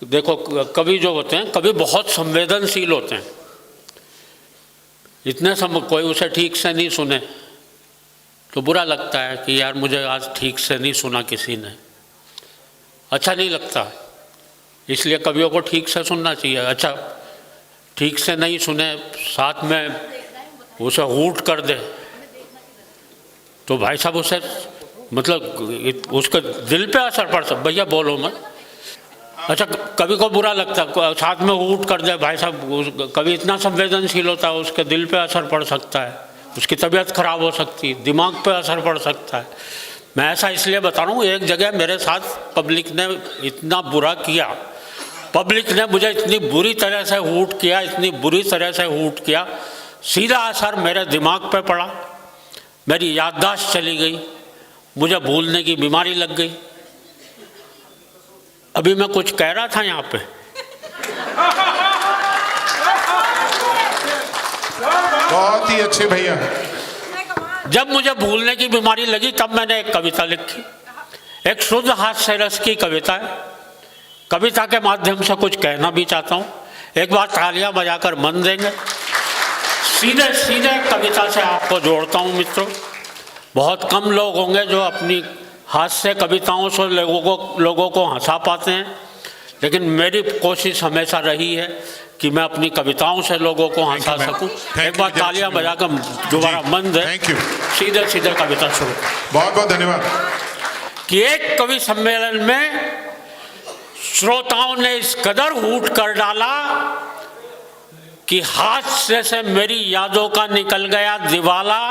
देखो कवि जो होते हैं, कवि बहुत संवेदनशील होते हैं। इतने कोई उसे ठीक से नहीं सुने तो बुरा लगता है कि यार मुझे आज ठीक से नहीं सुना किसी ने, अच्छा नहीं लगता। इसलिए कवियों को ठीक से सुनना चाहिए। अच्छा ठीक से नहीं सुने, साथ में उसे हूट कर दे तो भाई साहब उसे मतलब उसके दिल पे असर पड़ सकता। भैया बोलो मत। अच्छा कवि को बुरा लगता, साथ में हूट कर दे भाई साहब, कवि इतना संवेदनशील होता है, उसके दिल पे असर पड़ सकता है, उसकी तबीयत खराब हो सकती है, दिमाग पे असर पड़ सकता है। मैं ऐसा इसलिए बता रहा हूँ, एक जगह मेरे साथ पब्लिक ने इतना बुरा किया, पब्लिक ने मुझे इतनी बुरी तरह से हूट किया, इतनी बुरी तरह से हूट किया, सीधा असर मेरे दिमाग पे पड़ा, मेरी याददाश्त चली गई, मुझे भूलने की बीमारी लग गई। अभी मैं कुछ कह रहा था यहाँ पे, बहुत ही अच्छे भैया। जब मुझे भूलने की बीमारी लगी तब मैंने एक कविता लिखी, एक शुद्ध हास्य रस की कविता है। कविता के माध्यम से कुछ कहना भी चाहता हूँ। एक बार तालियां बजाकर मन देंगे। सीधे सीधे कविता से आपको जोड़ता हूँ मित्रों। बहुत कम लोग होंगे जो अपनी हास्य कविताओं से लोगों को हंसा पाते हैं, लेकिन मेरी कोशिश हमेशा रही है कि मैं अपनी कविताओं से लोगों को हंसा सकूं। एक बार तालियां बजाकर दोबारा मन दे। सीधे सीधे कविता शुरू। बहुत बहुत धन्यवाद। कि एक कवि सम्मेलन में श्रोताओं ने इस कदर हूट कर डाला कि हास्य से मेरी यादों का निकल गया दिवाला।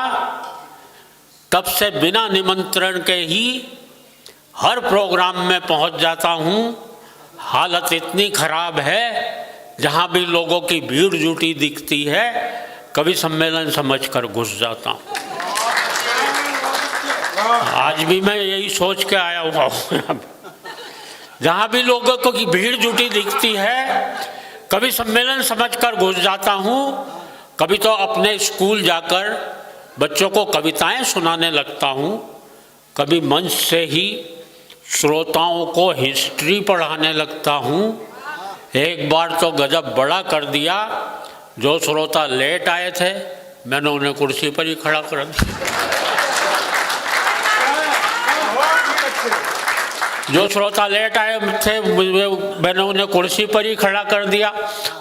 तब से बिना निमंत्रण के ही हर प्रोग्राम में पहुंच जाता हूं। हालत इतनी खराब है, जहां भी लोगों की भीड़ जुटी दिखती है, कवि सम्मेलन समझकर घुस जाता हूं। आज भी मैं यही सोच के आया हुआ हूं। जहां भी लोगों को की भीड़ जुटी दिखती है, कवि सम्मेलन समझकर घुस जाता हूं। कभी तो अपने स्कूल जाकर बच्चों को कविताएं सुनाने लगता हूं, कभी मंच से ही श्रोताओं को हिस्ट्री पढ़ाने लगता हूं। एक बार तो गजब बड़ा कर दिया, जो श्रोता लेट आए थे मैंने उन्हें कुर्सी पर ही खड़ा कर दिया। जो श्रोता लेट आए थे मैंने उन्हें कुर्सी पर ही खड़ा कर दिया।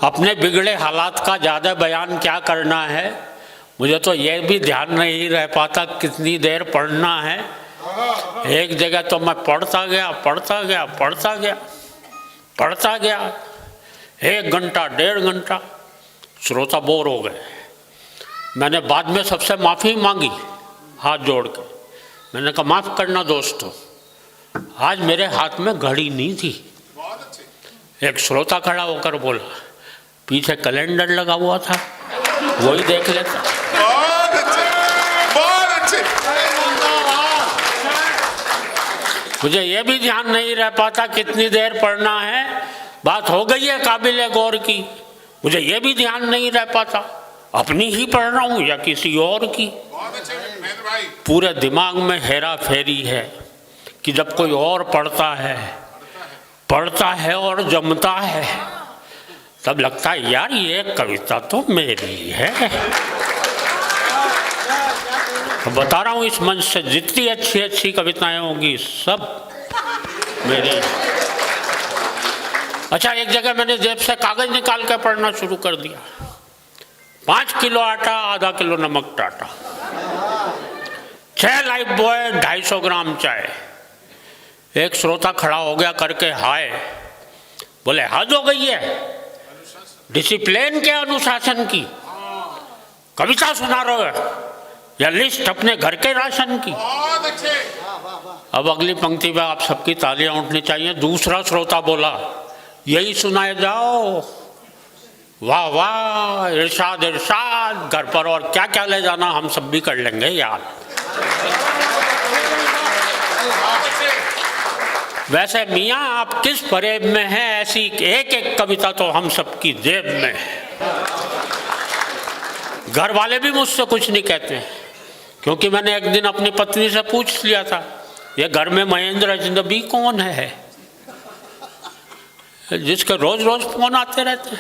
अपने बिगड़े हालात का ज़्यादा बयान क्या करना है, मुझे तो यह भी ध्यान नहीं रह पाता कितनी देर पढ़ना है। एक जगह तो मैं पढ़ता गया 1 घंटा 1.5 घंटा, श्रोता बोर हो गए। मैंने बाद में सबसे माफ़ी मांगी हाथ जोड़ के। मैंने कहा माफ़ करना दोस्तों, आज मेरे हाथ में घड़ी नहीं थी। एक श्रोता खड़ा होकर बोला, पीछे कैलेंडर लगा हुआ था, वही देख लेता। मुझे ये भी ध्यान नहीं रह पाता कितनी देर पढ़ना है। बात हो गई है काबिले गौर की, मुझे ये भी ध्यान नहीं रह पाता अपनी ही पढ़ रहा हूँ या किसी और की। पूरे दिमाग में हेरा फेरी है कि जब कोई और पढ़ता है और जमता है, तब लगता है यार ये कविता तो मेरी है। बता रहा हूँ इस मंच से जितनी अच्छी कविताएं होंगी सब मेरी। अच्छा एक जगह मैंने जेब से कागज निकाल कर पढ़ना शुरू कर दिया। 5 किलो आटा, आधा किलो नमक टाटा, 6 लाइफ बॉय, 250 ग्राम चाय। एक श्रोता खड़ा हो गया करके हाय, बोले हद हो गई है, डिसिप्लिन के अनुशासन की कविता सुना रहे हो या लिस्ट अपने घर के राशन की। अब अगली पंक्ति में आप सबकी तालियां उठनी चाहिए। दूसरा श्रोता बोला यही सुनाए जाओ, वाह वाह, इरशाद इरशाद, घर पर और क्या क्या ले जाना हम सब भी कर लेंगे यार। वैसे मियाँ आप किस फरेब में हैं, ऐसी एक एक कविता तो हम सबकी जेब में है। घर वाले भी मुझसे कुछ नहीं कहते, क्योंकि मैंने एक दिन अपनी पत्नी से पूछ लिया था ये घर में महेंद्र अजनबी कौन है। जिसके रोज रोज फोन आते रहते हैं।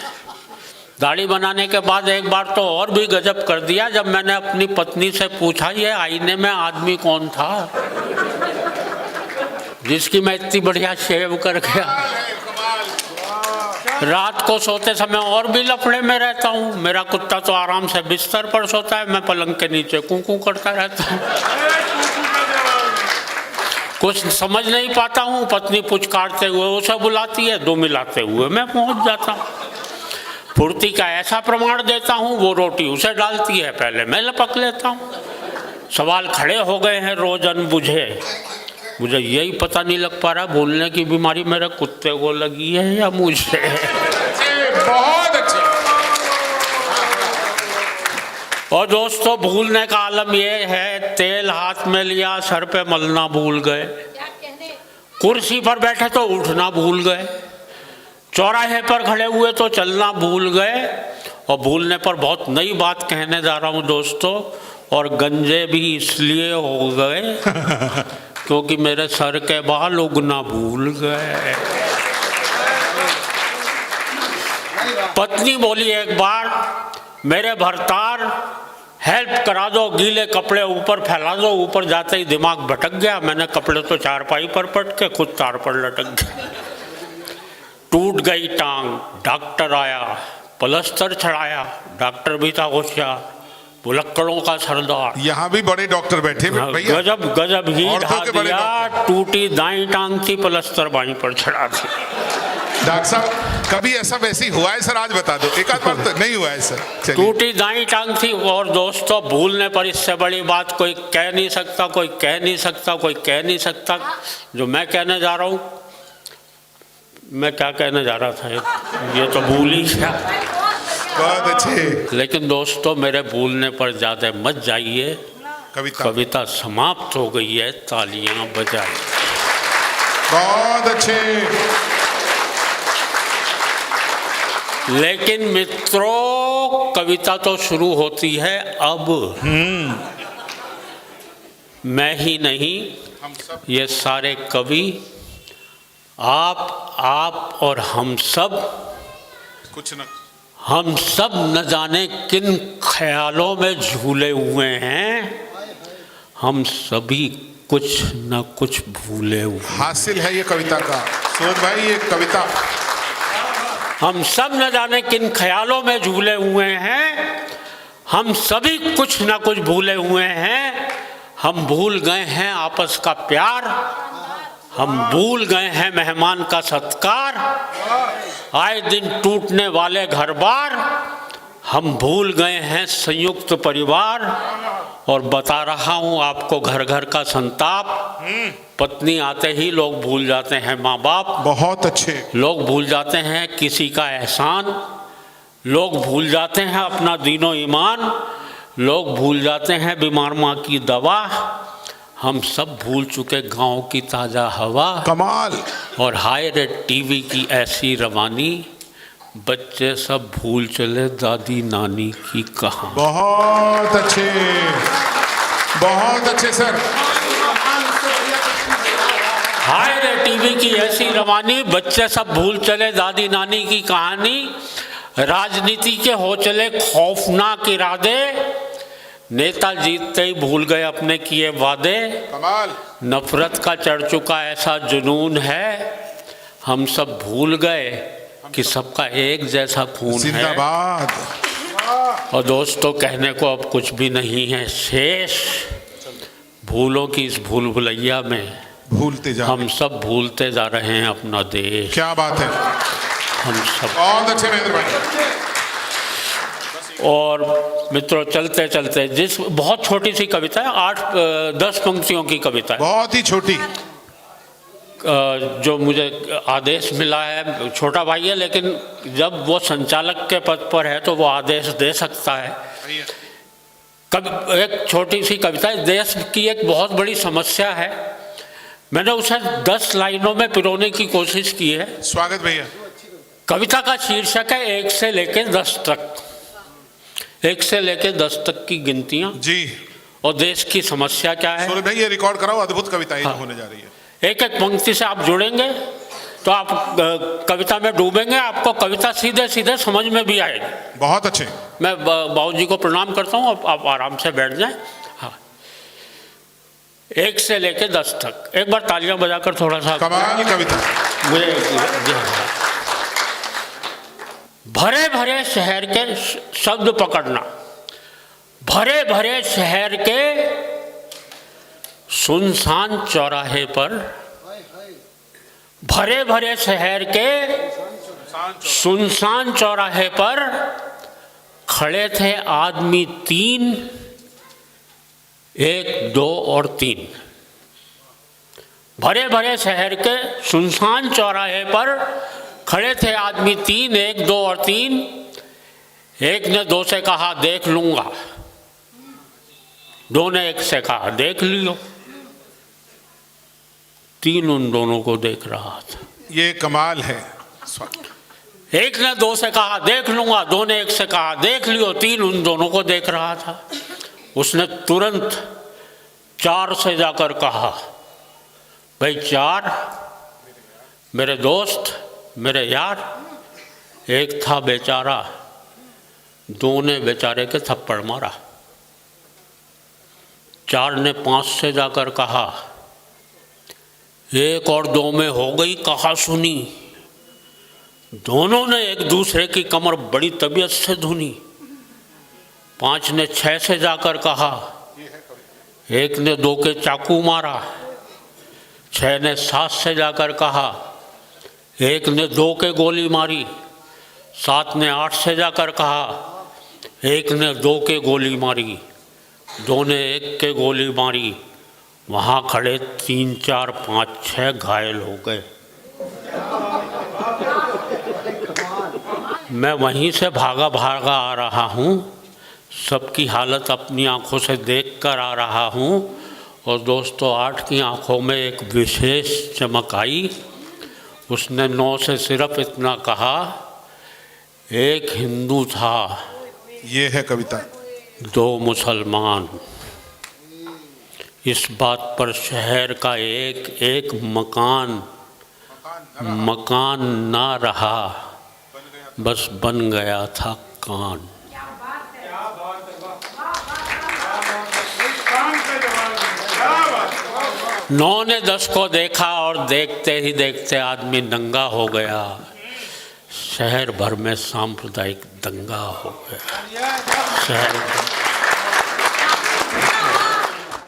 दाढ़ी बनाने के बाद एक बार तो और भी गजब कर दिया, जब मैंने अपनी पत्नी से पूछा ये आईने में आदमी कौन था जिसकी मैं इतनी बढ़िया शेव कर गया। रात को सोते समय और भी लफड़े में रहता हूँ। मेरा कुत्ता तो आराम से बिस्तर पर सोता है, मैं पलंग के नीचे कूं करता रहता हूँ। कुछ समझ नहीं पाता हूँ, पत्नी पुचकारते हुए उसे बुलाती है, दो मिलाते हुए मैं पहुंच जाता हूँ। फुर्ती का ऐसा प्रमाण देता हूँ, वो रोटी उसे डालती है, पहले मैं लपक लेता हूँ। सवाल खड़े हो गए हैं रोज अनबुझे। मुझे यही पता नहीं लग पा रहा बोलने की बीमारी मेरे कुत्ते को लगी है या मुझे। बहुत अच्छे। और दोस्तों, भूलने का आलम यह है, तेल हाथ में लिया सर पे मलना भूल गए, कुर्सी पर बैठे तो उठना भूल गए, चौराहे पर खड़े हुए तो चलना भूल गए। और भूलने पर बहुत नई बात कहने जा रहा हूँ दोस्तों, और गंजे भी इसलिए हो गए क्योंकि मेरे सर के बाल उगना भूल गए। पत्नी बोली एक बार, मेरे भरतार हेल्प करा दो, गीले कपड़े ऊपर फैला दो। ऊपर जाते ही दिमाग भटक गया, मैंने कपड़े तो चारपाई पर पटके, खुद तार पर लटक गए। टूट गई टांग, डॉक्टर आया, प्लास्टर चढ़ाया, डॉक्टर भी था होशियार, भुलक्कड़ों का सरदार। यहाँ भी बड़े डॉक्टर बैठे भैया। गजब गजब ही औरतों ढा के बड़े दिया, टूटी दाई टांग थी, प्लास्टर बाई पर चढ़ा दी। डॉक्टर साहब कभी ऐसा वैसी हुआ है सर? आज बता दो, एक आध बार तो नहीं हुआ है सर। चलिए। टूटी दाई टांग थी। और दोस्तों, भूलने पर इससे बड़ी बात कोई कह नहीं सकता, कोई कह नहीं सकता, कोई कह नहीं सकता। जो मैं कहने जा रहा हूँ, मैं क्या कहने जा रहा था ये तो भूल ही गया। बहुत अच्छे। लेकिन दोस्तों, मेरे भूलने पर ज़्यादा मत जाइए, कविता समाप्त हो गई है, तालियां बजाइए। बहुत अच्छे। लेकिन मित्रों, कविता तो शुरू होती है अब। मैं ही नहीं, ये सारे कवि, आप और हम सब, कुछ न हम सब न जाने किन ख्यालों में झूले हुए हैं। हम सभी कुछ न कुछ भूले हुए। हासिल है ये कविता का सूरज भाई, ये कविता। हम सब न जाने किन ख्यालों में झूले हुए हैं, हम सभी कुछ न कुछ भूले हुए हैं। हम भूल गए हैं आपस का प्यार, हम भूल गए हैं मेहमान का सत्कार, आए दिन टूटने वाले घर बार। हम भूल गए हैं संयुक्त परिवार, और बता रहा हूँ आपको घर घर का संताप। पत्नी आते ही लोग भूल जाते हैं माँ बाप। बहुत अच्छे। लोग भूल जाते हैं किसी का एहसान, लोग भूल जाते हैं अपना दीनो ईमान, लोग भूल जाते हैं बीमार माँ की दवा। हम सब भूल चुके गांव की ताज़ा हवा। कमाल। और हाय रे टीवी की ऐसी रवानी, बच्चे सब भूल चले दादी नानी की कहानी। बहुत अच्छे, बहुत अच्छे सर। हाय रे टीवी की ऐसी रवानी, बच्चे सब भूल चले दादी नानी की कहानी। राजनीति के हो चले खौफनाक इरादे, नेता जीतते ही भूल गए अपने किए वादे। कमाल। नफरत का चढ़ चुका ऐसा जुनून है, हम सब भूल गए कि सबका एक जैसा खून है। जिंदाबाद। और दोस्तों, कहने को अब कुछ भी नहीं है शेष, भूलों की इस भूल भुलैया में भूलते जा हम सब भूलते जा रहे हैं अपना देश। क्या बात है। हम सब। बहुत अच्छे महेंद्र भाई। और मित्रों, चलते चलते जिस बहुत छोटी सी कविता है, 8-10 पंक्तियों की कविता है, बहुत ही छोटी, जो मुझे आदेश मिला है। छोटा भाई है, लेकिन जब वो संचालक के पद पर है तो वो आदेश दे सकता है। एक छोटी सी कविता है, देश की एक बहुत बड़ी समस्या है, मैंने उसे 10 लाइनों में पिरोने की कोशिश की है। स्वागत भैया। कविता का शीर्षक है 1 से लेकर 10 तक। 1 से लेकर 10 तक की गिनतियां जी। और देश की समस्या क्या है। सूरज भाई ये रिकॉर्ड कराओ, अद्भुत कविता ये होने जा रही है। एक एक पंक्ति से आप जुड़ेंगे तो आप कविता में डूबेंगे, आपको कविता सीधे सीधे समझ में भी आएगी। बहुत अच्छे। मैं बाबू जी को प्रणाम करता हूँ, आप आराम से बैठ जाएं। हाँ, 1 से लेके 10 तक एक बार तालियां बजाकर थोड़ा सा कमाल कविता। मुझे भरे भरे शहर के शब्द पकड़ना। भरे भरे शहर के सुनसान चौराहे पर, भरे भरे शहर के सुनसान चौराहे पर खड़े थे आदमी 3, 1, 2 और 3। भरे भरे शहर के सुनसान चौराहे पर खड़े थे आदमी 3, 1, 2 और 3। एक ने 2 से कहा देख लूंगा, 2 ने 1 से कहा देख लियो। 3 उन दोनों को देख रहा था। ये कमाल है। एक ने 2 से कहा देख लूंगा, 2 ने 1 से कहा देख लियो। 3 उन दोनों को देख रहा था। उसने तुरंत 4 से जाकर कहा भाई 4 मेरे दोस्त, मेरे यार। एक था बेचारा, 2 ने बेचारे के थप्पड़ मारा। 4 ने 5 से जाकर कहा 1 और 2 में हो गई कहा सुनी। दोनों ने एक दूसरे की कमर बड़ी तबीयत से धुनी। 5 ने 6 से जाकर कहा, 1 ने 2 के चाकू मारा। 6 ने 7 से जाकर कहा, 1 ने 2 के गोली मारी। 7 ने 8 से जाकर कहा, 1 ने 2 के गोली मारी। 2 ने 1 के गोली मारी। वहाँ खड़े 3, 4, 5, 6 घायल हो गए। मैं वहीं से भागा भागा आ रहा हूँ, सबकी हालत अपनी आंखों से देख कर आ रहा हूँ। और दोस्तों 8 की आंखों में एक विशेष चमक आई। उसने 9 से सिर्फ इतना कहा, 1 हिंदू था, ये है कविता। 2 मुसलमान। इस बात पर शहर का एक एक मकान ना रहा, बस बन गया था कान। नौ ने 10 को देखा और देखते ही देखते आदमी नंगा हो गया। शहर भर में सांप्रदायिक दंगा हो गया। शहर